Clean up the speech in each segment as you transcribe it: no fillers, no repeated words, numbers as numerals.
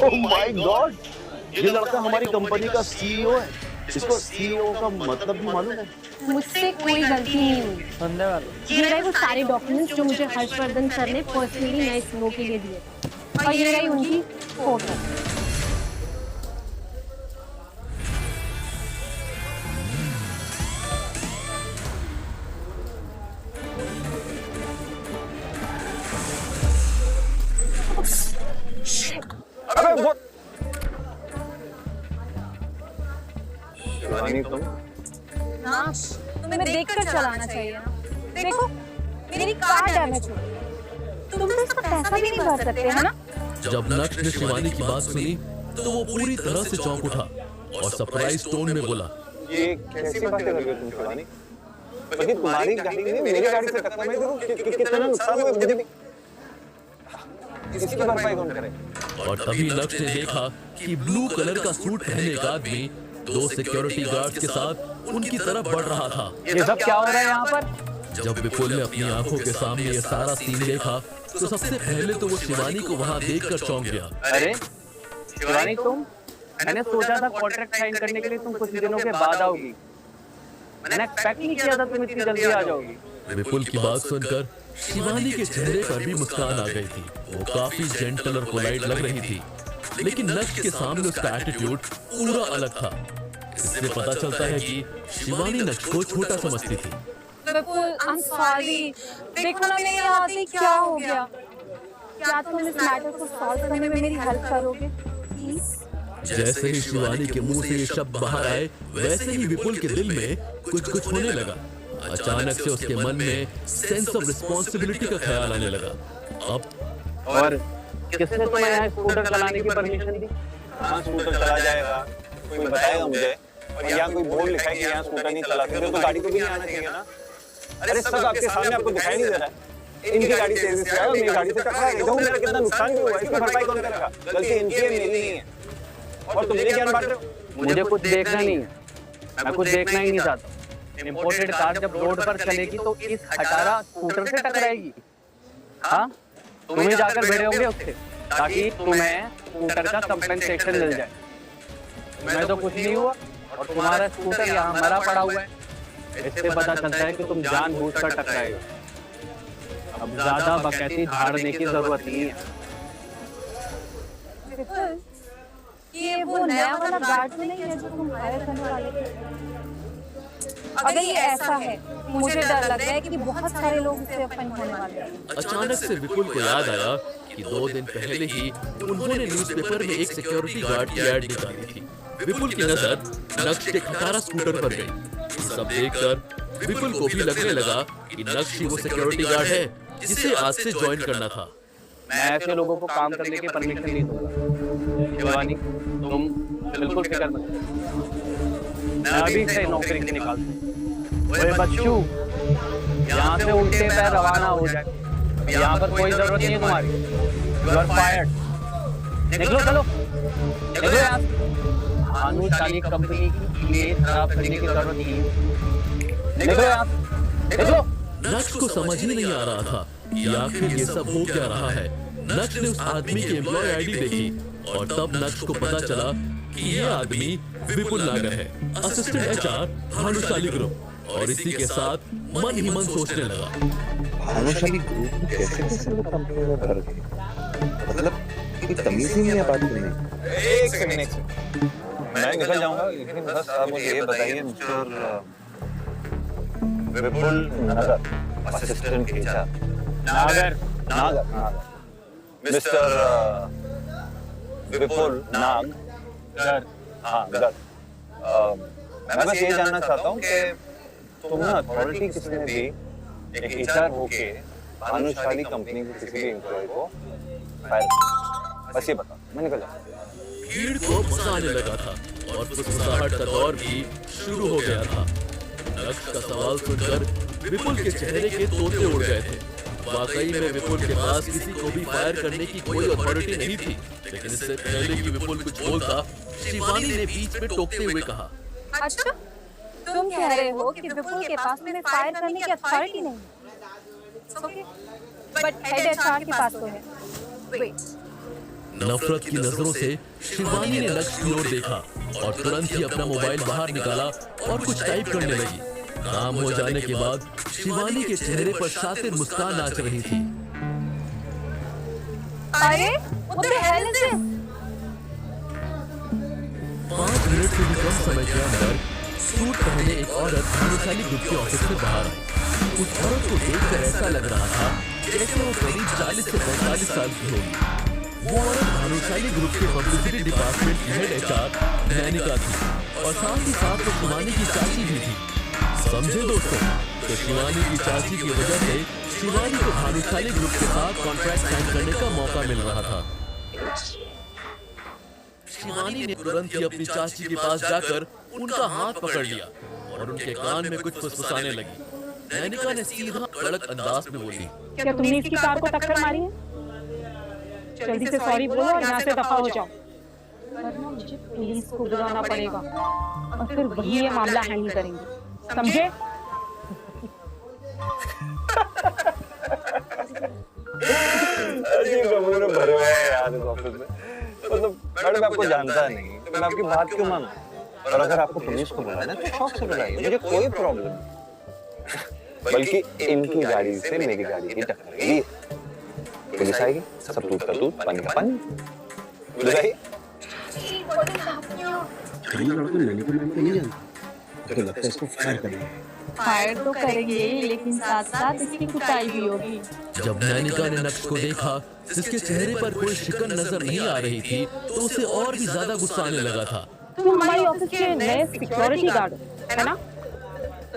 Oh my God, ये लड़का हमारी कंपनी का सीईओ है। इसको सीईओ का मतलब भी मालूम है? मुझसे कोई गलती नहीं हुई। धन्यवाद। ये रहे वो सारे डॉक्यूमेंट्स जो मुझे हर्षवर्धन सर ने पर्सनली नए सीईओ के लिए दिए थे, और ये रही उनकी फोटो। अबे वो शिवानी तुम हाँ, तुम्हें देखकर चलाना चाहिए ना। देखो, मेरी कार डैमेज हो गई। तुम तो इसका पैसा भी नहीं भर सकते, है ना? जब नक्श ने शिवानी की बात सुनी तो वो पूरी तरह से चौंक उठा और सरप्राइज टोन में बोला, ये कैसी बातें कर रही हो तुम शिवानी? बल्कि तुम्हारी गाड़ी ने मेरी गाड़ी से टक्कर मारी, देखो कितना नुकसान हुआ मुझे भी। इसकी भरपाई कौन करे? और तभी नक्श ने देखा कि ब्लू कलर का सूट पहने एक आदमी दो सिक्योरिटी गार्ड्स के साथ उनकी तरफ बढ़ रहा था। ये सब क्या हो रहा है यहाँ पर? जब विपुल ने अपनी आंखों के सामने ये सारा सीन देखा तो सबसे पहले तो वो शिवानी को वहाँ देखकर चौंक गया। अरे शिवानी, तुम? मैंने सोचा था कॉन्ट्रैक्ट साइन करने के लिए तुम कुछ दिनों के बाद आओगी। मैंने एक्सपेक्ट नहीं किया था तुम इतनी जल्दी आ जाओगी। विपुल की बात सुनकर शिवानी के चेहरे पर भी मुस्कान आ गई थी। वो काफी जेंटल और पोलाइट लग रही थी, लेकिन नक्श के सामने उसका एटीट्यूड पूरा अलग था। इससे पता चलता है कि शिवानी नक्श को छोटा समझती थी। विपुल, आई एम सॉरी। देखो ना मेरे हाथ से क्या हो गया। क्या तुम इस मैटर को सॉल्व करने में मेरी हेल्प करोगे प्लीज? जैसे ही शिवानी के मुंह से ये शब्द बाहर आए, वैसे ही विपुल के दिल में कुछ होने लगा। अचानक से उसके मन में सेंस ऑफ रिस्पॉन्सिबिलिटी का ख्याल आने लगा। अब और किसने तुम्हें यहाँ स्कूटर चलाने की परमिशन दी? हाँ, स्कूटर चला जाएगा, कोई बताएगा मुझे? और यहाँ कोई बोर्ड लिखा है कि यहाँ स्कूटर नहीं चला सकते, तो गाड़ी को भी नहीं आना चाहिए ना? अरे सब आपके सामने, आपको दिखाई नहीं दे रहा है? इनकी गाड़ी तेजी से आया, मेरी गाड़ी से टकरा, देखो मेरा कितना नुकसान भी हुआ, इसकी भरपाई कौन करेगा? गलती इनकी है, मेरी नहीं है। और तुम मेरे ज्ञान बांट रहे हो? मुझे कुछ देखना नहीं है, मैं कुछ देखना ही नहीं चाहता। इम्पोर्टेड कार जब रोड पर चलेगी तो इस खटारा स्कूटर से टकराएगी। हाँ, तुम्हें जाकर भिड़े होंगे उससे ताकि तुम्हें स्कूटर का कंपेंसेशन मिल जाए। तुम्हें तो कुछ नहीं हुआ और तुम्हारा स्कूटर यहाँ मरा पड़ा हुआ है। इससे पता चलता है कि तुम जानबूझकर टकराए हो। अब ज्यादा बकैती झाड़ने की जरूरत नहीं है। विपुल, ये वो नया वाला गार्ड तो नहीं है जो तुम हायर करने वाले थे? अगर ये ऐसा है, मुझे डर लग रहा है कि बहुत सारे लोग इससे अपन होने वाले हैं। अचानक से विपुल को याद आया कि 2 दिन पहले ही उन्होंने न्यूज़पेपर में एक सिक्योरिटी गार्ड की एड निकाली थी। विपुल की नजर नक्श के खटारा स्कूटर पर गई। सब देखकर विपुल को भी लगने लगा कि नक्श ही वो सिक्योरिटी गार्ड है जिसे आज से ज्वाइन करना था। मैं ऐसे लोगों को काम करने की परमिशन नहीं दूंगा। शिवानी, तुम बिल्कुल फिक्र मत करो, मैं अभी से नौकरी से निकाल दूंगा। ओए बच्चू, यहाँ से उल्टे पैर रवाना हो जाए। यहाँ पर कोई जरूरत नहीं है तुम्हारी। You are fired. निकलो, चलो निकलो यहाँ से। भानुशाली कंपनी की इमेज खराब करने की जरूरत नहीं है। निकलो यहाँ से, निकलो। नक्श को समझ ही नहीं आ रहा था कि आखिर ये सब हो क्या रहा है। नक्श ने उस आदमी की एम्प्लॉय आईडी देखी और तब नक्श को पता चला कि ये आदमी विपुल नागर है, असिस्टेंट एचआर भानुशाली ग्रुप। और इसी के साथ मन ही मन सोचने लगा, भानुशाली ग्रुप कैसे लोग कंपनी में भर गए? मतलब कोई तमीज ही नहीं है बात करने। एक सेकंड, मैं निकल जाऊंगा, लेकिन बस आप मुझे ये बताइए मिस्टर विपुल नागर, असिस्टेंट एचआर नागर, मिस्टर विपुल नागर, हाँ गर। मैं बस ये जानना चाहता हूँ कि तुम्हें अथॉरिटी किसने दी एक एचआर होके भानुशाली कंपनी के किसी भी एम्प्लॉय को फायर? बस ये बताओ, मैं निकल जाऊंगा। भीड़ को मजा आने लगा था और फुसफुसाहट का दौर भी शुरू हो गया था। नक्श का सवाल सुनकर विपुल के चेहरे के तोते उड़ गए थे। वाकई में विपुल के पास किसी को भी फायर करने की कोई अथॉरिटी नहीं थी। लेकिन इससे पहले कि विपुल कुछ बोलता, शिवानी ने बीच में टोकते हुए कहा, अच्छा, तुम कह रहे हो कि विपुल के पास में फायर करने की अथॉरिटी नहीं है? ओके, बट हेड एचआर के पास तो है। वेट, नफरत की नजरों से शिवानी ने नक्श की ओर देखा और तुरंत ही अपना मोबाइल बाहर निकाला और कुछ टाइप करने लगी। काम हो जाने के बाद शिवानी के चेहरे पर शातिर मुस्कान नाच रही थी। अरे what the hell is this? 5 minute से भी कम समय के अंदर सूट पहने एक औरत भानुशाली ग्रुप के ऑफिस से बाहर आई। उस औरत को देखकर ऐसा लग रहा था जैसे वो करीब 40 से 45 साल की होगी। वो औरत भानुशाली ग्रुप के पब्लिसिटी डिपार्टमेंट की हेड HR नैनिका थी और साथ ही साथ वो शिवानी की चाची भी थी। समझे दोस्तों, तो शिवानी की चाची की वजह से शिवानी को भानुशाली ग्रुप के साथ कॉन्ट्रैक्ट साइन करने का मौका मिल रहा था। शिवानी ने तुरंत ही अपनी चाची के पास जाकर उनका हाथ पकड़ लिया और उनके कान में कुछ फुसफुसाने लगी। नैनिका ने सीधा कड़क अंदाज में बोली, क्या तुमने इसकी कार को टक्कर मारी है? जल्दी से सॉरी बोलो और यहाँ से दफा हो जाओ, वरना मुझे पुलिस को बुलाना पड़ेगा और फिर वही ये मामला हैंडल करेंगे, समझे? अजीब कमरे भरे हुए हैं यार इस ऑफिस में। मतलब मैडम आपको जानता नहीं तो मैं आपकी बात क्यों मानूं? और अगर आपको पुलिस को बुलाना है तो शौक से बुलाइए, मुझे कोई प्रॉब्लम नहीं। बल्कि इनकी गाड़ी से मेरी गाड़ी की टक्कर लगी, पुलिस आएगी, सब दूध का दूध, पानी का पानी। बुलाइए। तो लगता है इसको फायर करना। फायर तो करेंगे लेकिन साथ साथ इसकी कुटाई भी होगी। जब नैनिका ने नक्श को देखा जिसके चेहरे पर कोई शिकन नजर नहीं आ रही थी तो उसे और भी ज्यादा गुस्सा आने लगा था। तुम हमारे ऑफिस के नए सिक्योरिटी गार्ड हो, है ना?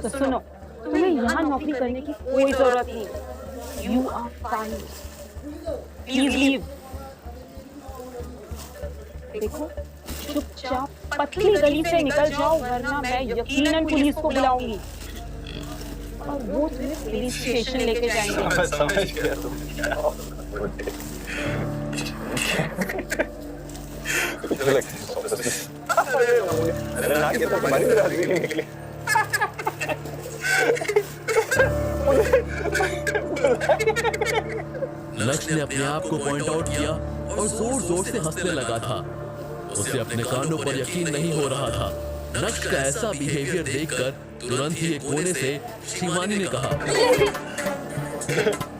तो सुनो, तुम्हें यहाँ नौकरी करने की कोई जरूरत नहीं। You are fine, please leave. देखो, चुपचाप पतली गली से निकल जाओ वरना मैं यकीनन पुलिस को बुलाऊंगी और वो तुम्हें पुलिस स्टेशन लेके जाएंगे। मैं समझ गया तुम क्या हो। अरे ना ये तो तुम्हारी बिरादरी की निकली। नक्श ने अपने आप को पॉइंट आउट किया और जोर जोर से हंसने लगा था। उसे अपने कानों पर यकीन नहीं हो रहा था। नक्श का ऐसा बिहेवियर देखकर तुरंत ही एक कोने से शिवानी ने कहा,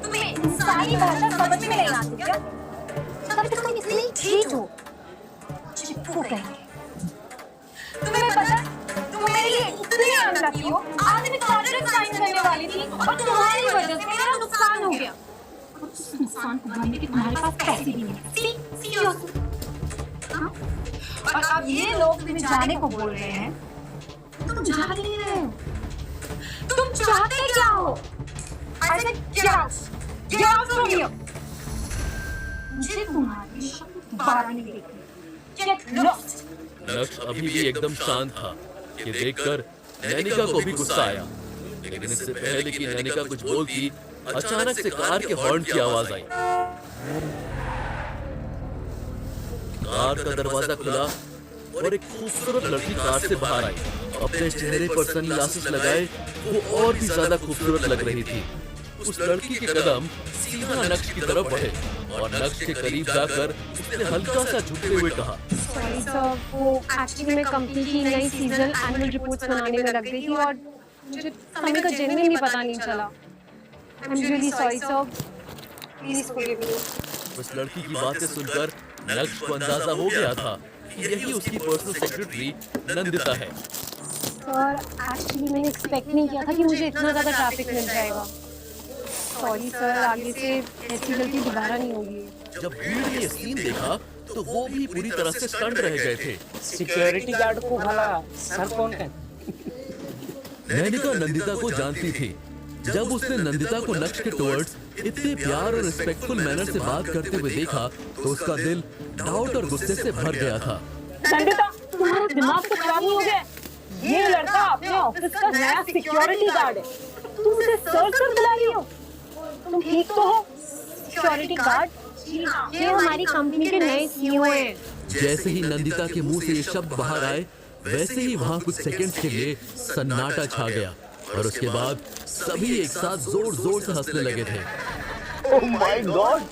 तुम्हें सारी भाषा समझ में नहीं आती क्या? तब तो तुम इतनी ठीक हो, चिपको कहेंगे। तुम्हें पता, तुम मेरे लिए इतनी अनलकी हो, आज मैं कॉन्ट्रैक्ट साइन करने वाली थी और तुम्हारी वजह से मेरा नुकसान हो गया। उस नुकसान को भरने के तुम्हारे पास पैसे भी नहीं। और अब ये लोग तुम्हें जाने को बोल रहे हैं, तुम जा नहीं रहे हो। तुम चाहते क्या हो? I said get out from here. मुझे तुम्हारी शक्ल दोबारा नहीं देखनी। Get lost. नक्श अभी भी एकदम शांत था। ये देखकर नैनिका को भी गुस्सा आया, लेकिन इससे पहले कि नैनिका कुछ बोलती, अचानक से कार के हॉर्न की आवाज आई। कार का दरवाजा खुला और एक खूबसूरत लड़की कार से बाहर आई। अपने चेहरे पर सनग्लासेस लगाए वो और भी ज्यादा खूबसूरत लग रही थी। उस लड़की के कदम सीधा नक्श की तरफ बढ़े और नक्श के करीब जाकर उसने हल्का सा झुकते हुए कहा, सॉरी सर, वो एक्चुअली मैं कंपनी की नई सीजनल एनुअल रिपोर्ट्स बनाने में लग गई थी और मुझे समय का जेन्युइनली पता नहीं चला। I am really sorry sir, please forgive me. उस लड़की की बातें सुनकर नक्श को अंदाजा हो गया था कि यही उसकी पर्सनल सेक्रेटरी नंदिता है। सर, एक्चुअली मैंने एक्सपेक्ट नहीं किया था कि मुझे इतना ज़्यादा ट्रैफिक मिल जाएगा। सॉरी सर, आगे से ऐसी गलती दोबारा नहीं होगी। जब भीड़ ने ये सीन देखा तो वो भी पूरी तरह से स्टंट रह गए थे। सिक्योरिटी गार्ड को भला सर कौन है? नैनिका नंदिता को जानती थी। जब उसने नंदिता को नक्श के टुवर्ड्स इतने प्यार और रिस्पेक्टफुल मैनर से बात करते हुए देखा तो उसका दिल डाउट और गुस्से से भर गया था। नंदिता, तुम्हारा दिमाग तो खराब नहीं हो गया? ये लड़का अपने ऑफिस का नया सिक्योरिटी गार्ड है, तुम उसे सर बुला रही हो? तुम ठीक तो हो? सिक्योरिटी गार्ड, ये हमारी कंपनी के नए सीईओ हैं। जैसे ही नंदिता के मुंह से ये शब्द बाहर आए वैसे ही वहाँ कुछ सेकंड्स के लिए सन्नाटा छा गया और उसके बाद सभी एक साथ जोर जोर से हंसने लगे थे। ओह माय गॉड,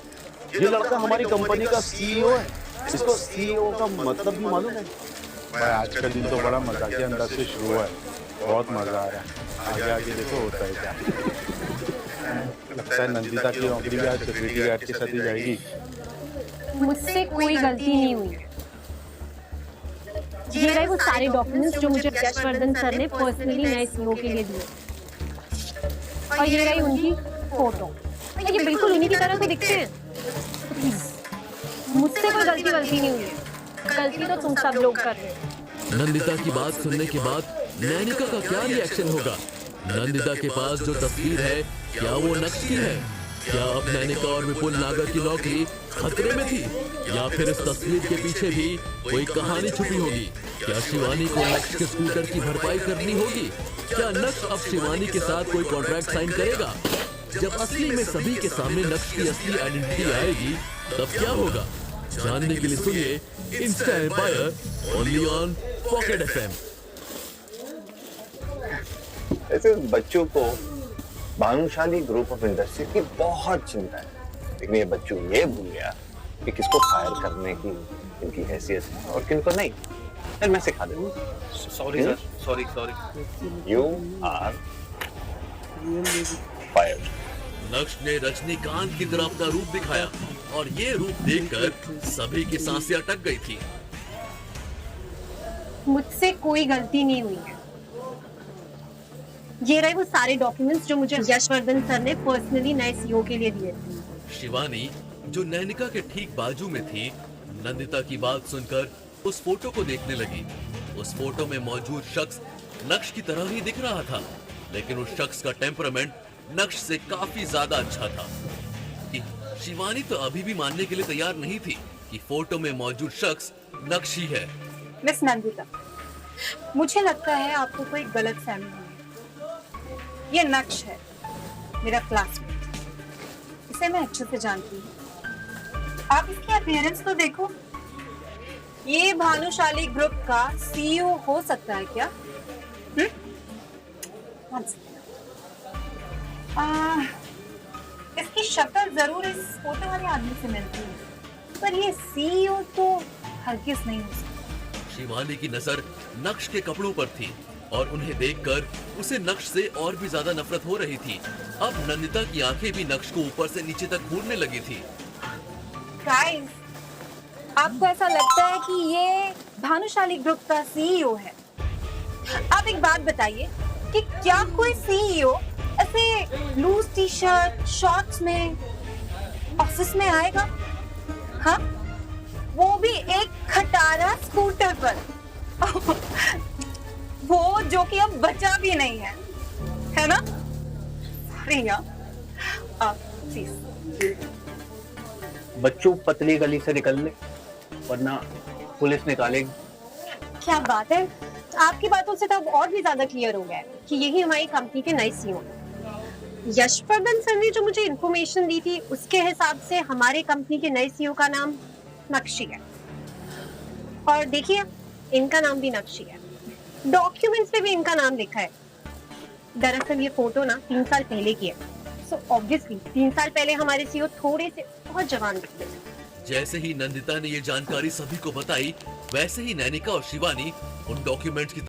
ये लड़का हमारी कंपनी का सीईओ है। इसको सीईओ का मतलब भी मालूम है? भाई आज का दिन तो बड़ा मजाकिया अंदाज से शुरू हुआ है, बहुत मजा आ रहा है। आगे आगे देखो होता है क्या। लगता है नंदिता की नौकरी भी आज सिक्योरिटी गार्ड के साथ ही जाएगी। मुझसे कोई गलती नहीं हुई। ये रहे वो सारे डॉक्यूमेंट्स जो मुझे यशवर्धन सर ने पर्सनली नए सीईओ के लिए दिए, और ये रही उनकी फोटो। ये बिल्कुल उन्हीं की तरह तो दिखते हैं। प्लीज, मुझसे कोई गलती नहीं हुई है। गलती तो तुम सब लोग कर रहे हो। नंदिता की बात सुनने के बाद नैनिका का क्या रिएक्शन होगा? नंदिता के पास जो तस्वीर है, क्या वो नक्श की है? क्या अब नैनिका और विपुल नागर की नौकरी खतरे में थी, या फिर इस तस्वीर के पीछे भी कोई कहानी छुपी होगी? क्या शिवानी को नक्श के स्कूटर की भरपाई करनी होगी? क्या नक्श अब शिवानी के साथ कोई कॉन्ट्रैक्ट साइन करेगा? जब असली में सभी के सामने नक्श की असली आइडेंटिटी आएगी, तब क्या होगा? जानने के लिए सुनिए Insta Empire only on Pocket FM. ऐसे बच्चों को भानुशाली ग्रुप ऑफ इंडस्ट्री की बहुत चिंता है, लेकिन ये बच्चों ये भूल गया कि किसको फायर करने की इनकी हैसियत है और किनको नहीं। फिर मैं सिखा दूंगा। Sorry sir, sorry. You are fire. Naksh ने रजनीकांत की तरह अपना रूप दिखाया, और ये रूप देखकर सभी की सांसें अटक गई थी। मुझसे कोई गलती नहीं हुई है। ये रहे वो सारे डॉक्यूमेंट्स जो मुझे यशवर्धन सर ने पर्सनली नए सीईओ के लिए दिए थे। शिवानी, जो नैनिका के ठीक बाजू में थी, नंदिता की बात सुनकर उस फोटो को देखने लगी। उस फोटो में मौजूद शख्स नक्श की तरह ही दिख रहा था, लेकिन उस शख्स का टेम्परामेंट नक्श से काफी ज्यादा अच्छा था। शिवानी तो अभी भी मानने के लिए तैयार नहीं थी कि फोटो में मौजूद शख्स नक्श ही है। मिस नंदिता, मुझे लगता है आपको कोई गलत फहमी हुई है। ये नक्श है, मेरा क्लासमेट। इसे मैं अच्छे से जानती हूँ। आप इसकी अपीयरेंस तो देखो। ये भानुशाली ग्रुप का सीईओ हो सकता है क्या? इसकी शक्ल जरूर इस फोटो वाले आदमी से मिलती है, पर ये सीईओ तो हरगिज नहीं हो सकता। शिवानी की नजर नक्श के कपड़ों पर थी, और उन्हें देखकर उसे नक्श से और भी ज्यादा नफरत हो रही थी। अब नंदिता की आंखें भी नक्श को ऊपर से नीचे तक घूरने लगी थी। गाइस, आपको ऐसा लगता है कि ये भानुशाली ग्रुप का सीईओ है? आप एक बात बताइए कि क्या कोई सीईओ ऐसे लूज टी शर्ट शॉर्ट्स में ऑफिस में आएगा? हाँ, वो भी एक खटारा स्कूटर पर। वो जो कि अब बचा भी नहीं है ना? अरे यार, प्लीज बच्चों पतली गली से निकल ले, वरना पुलिस निकालेगी। क्या बात है, आपकी बातों से तो अब और भी ज्यादा क्लियर हो गया है कि यही हमारी कंपनी के नए सीईओ। यशवर्धन सर ने जो मुझे इन्फॉर्मेशन दी थी, उसके हिसाब से हमारे कंपनी के नए सीईओ का नाम नक्शी है। और देखिए, इनका नाम भी नक्शी है। डॉक्यूमेंट्स पे भी इनका नाम लिखा है। दरअसल ये फोटो ना 3 साल पहले की है। सो ऑब्वियसली 3 साल पहले हमारे सीईओ थोड़े से बहुत जवान दिखते थे। जैसे ही नंदिता ने ये जानकारी सभी को बताई, वैसे ही नैनिका और शिवानी उन डॉक्यूमेंट्स की